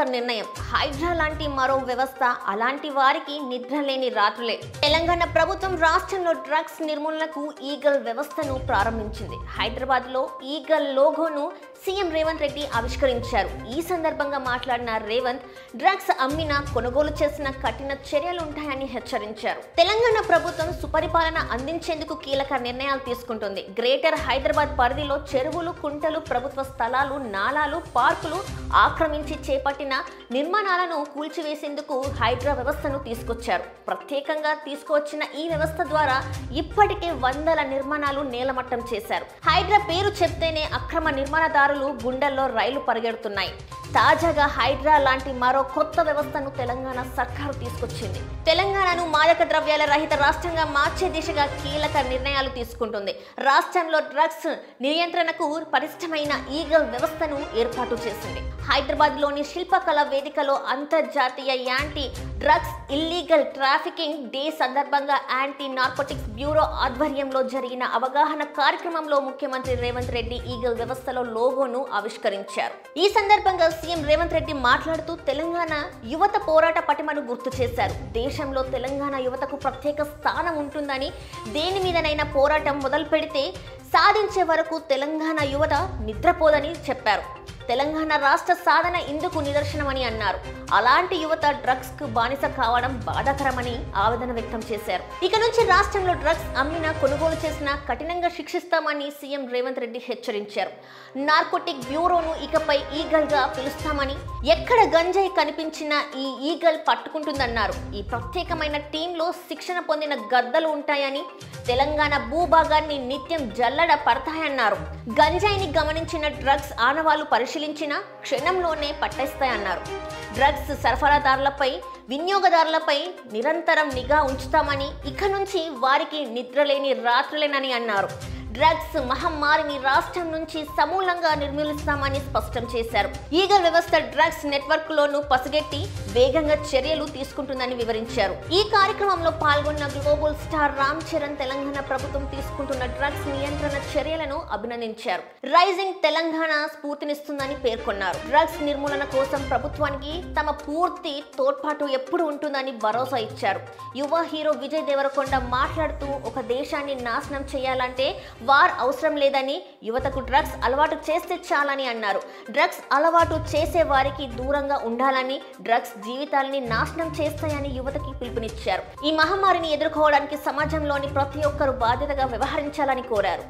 కీలక నిర్ణయం. హైడ్రా లాంటి మరో వ్యవస్థ అలాంటి వారికి నిద్రలేని రాత్రులే. తెలంగాణ ప్రభుత్వం రాష్ట్రంలో డ్రగ్స్ నిర్మూలనకు ఈగల్ వ్యవస్థను ప్రారంభించింది. హైదరాబాద్ లో ఈగల్ లోగోను సీఎం రేవంత్ రెడ్డి ఆవిష్కరించారు. ఈ సందర్భంగా మాట్లాడిన రేవంత్, డ్రగ్స్ అమ్మినా కొనుగోలు చేసిన కఠిన చర్యలుంటాయని హెచ్చరించారు. తెలంగాణ ప్రభుత్వం సుపరిపాలన అందించేందుకు కీలక నిర్ణయాలు తీసుకుంటుంది. గ్రేటర్ హైదరాబాద్ పరిధిలో చెరువులు, కుంటలు, ప్రభుత్వ స్థలాలు, నాలాలు, పార్కులు ఆక్రమించి చేపట్టిన నిర్మాణాలను కూల్చివేసేందుకు హైడ్రా వ్యవస్థను తీసుకొచ్చారు. ప్రత్యేకంగా తీసుకువచ్చిన ఈ వ్యవస్థ ద్వారా ఇప్పటికే వందల నిర్మాణాలు నేలమట్టం చేశారు. హైడ్రా పేరు చెప్తేనే అక్రమ నిర్మాణదారులు గుండెల్లో రైలు పరిగెడుతున్నాయి. తాజాగా హైడ్రా లాంటి మరో కొత్త వ్యవస్థను తెలంగాణ సర్కారు తీసుకొచ్చింది. తెలంగాణను మాదక ద్రవ్యాల రహిత రాష్ట్రంగా మార్చే దిశగా కీలక నిర్ణయాలు తీసుకుంటుంది. రాష్ట్రంలో డ్రగ్స్ నియంత్రణకు పటిష్టమైన ఈగల్ వ్యవస్థను ఏర్పాటు చేసింది. హైదరాబాద్ లోని శిల్పకళ వేదికలో అంతర్జాతీయ anti drugs illegal trafficking day సందర్భంగా యాంటీ నార్కోటిక్స్ బ్యూరో ఆధ్వర్యంలో జరిగిన అవగాహన కార్యక్రమంలో ముఖ్యమంత్రి రేవంత్ రెడ్డి ఈగల్ వ్యవస్థలో లోగోను ఆవిష్కరించారు. ఈ సందర్భంగా సీఎం రేవంత్ రెడ్డి మాట్లాడుతూ తెలంగాణ యువత పోరాట పటిమను గుర్తు చేశారు. దేశంలో తెలంగాణ యువతకు ప్రత్యేక స్థానం ఉంటుందని, దేని మీదనైనా పోరాటం మొదలు పెడితే సాధించే వరకు తెలంగాణ యువత నిద్రపోదని చెప్పారు. తెలంగాణ రాష్ట్ర సాధన ఇందుకు నిదర్శనమని అన్నారు. అలాంటి యువత డ్రగ్స్ కు బానిస కావడం బాధాకరమని ఆవేదన వ్యక్తం చేశారు. ఇక నుంచి రాష్ట్రంలో డ్రగ్స్ అమ్మినా కొనుగోలు చేసినా కఠినంగా శిక్షిస్తామని సీఎం రేవంత్ రెడ్డి హెచ్చరించారు. నార్కోటిక్ బ్యూరోను ఇకపై ఈగల్ గా పిలుస్తామని, ఎక్కడ గంజాయి కనిపించినా ఈ ఈగల్ పట్టుకుంటుందన్నారు. ఈ ప్రత్యేకమైన టీంలో శిక్షణ పొందిన గద్దలు ఉంటాయని, తెలంగాణ భూభాగాన్ని నిత్యం జల్లడ పడతాయన్నారు. గంజాయిని గమనించిన డ్రగ్స్ ఆనవాళ్లు పరిశీలించిన క్షణంలోనే పట్టేస్తాయన్నారు. డ్రగ్స్ సరఫరాదారులపై, వినియోగదారులపై నిరంతరం నిఘా ఉంచుతామని, ఇక నుంచి వారికి నిద్రలేని రాత్రులేనని అన్నారు. డ్రగ్స్ మహమ్మారిని రాష్ట్రం నుంచి సమూలంగా నిర్మూలిస్తామని స్పష్టం చేశారు. ఈగల్ వ్యవస్థ డ్రగ్స్ నెట్వర్క్ లోను పసిగట్టి వేగంగా చర్యలు తీసుకుంటుందని వివరించారు. ఈ కార్యక్రమంలో పాల్గొన్న గ్లోబల్ స్టార్ రామ్ చరణ్ తెలంగాణ ప్రభుత్వం తీసుకుంటున్న డ్రగ్స్ నియంత్రణ చర్యలను అభినందించారు. రైజింగ్ తెలంగాణ స్ఫూర్తినిస్తుందని పేర్కొన్నారు. డ్రగ్స్ నిర్మూలన కోసం ప్రభుత్వానికి తమ పూర్తి తోడ్పాటు ఎప్పుడు ఉంటుందని భరోసా ఇచ్చారు. యువ హీరో విజయ్ దేవరకొండ మాట్లాడుతూ, ఒక దేశాన్ని నాశనం చేయాలంటే వార్ అవసరం లేదని, యువతకు డ్రగ్స్ అలవాటు చేస్తే చాలని అన్నారు. డ్రగ్స్ అలవాటు చేసే వారికి దూరంగా ఉండాలని, డ్రగ్స్ జీవితాలని నాశనం చేస్తాయని యువతకి పిలుపునిచ్చారు. ఈ మహమ్మారిని ఎదుర్కోవడానికి సమాజంలోని ప్రతి ఒక్కరూ బాధ్యతగా వ్యవహరించాలని కోరారు.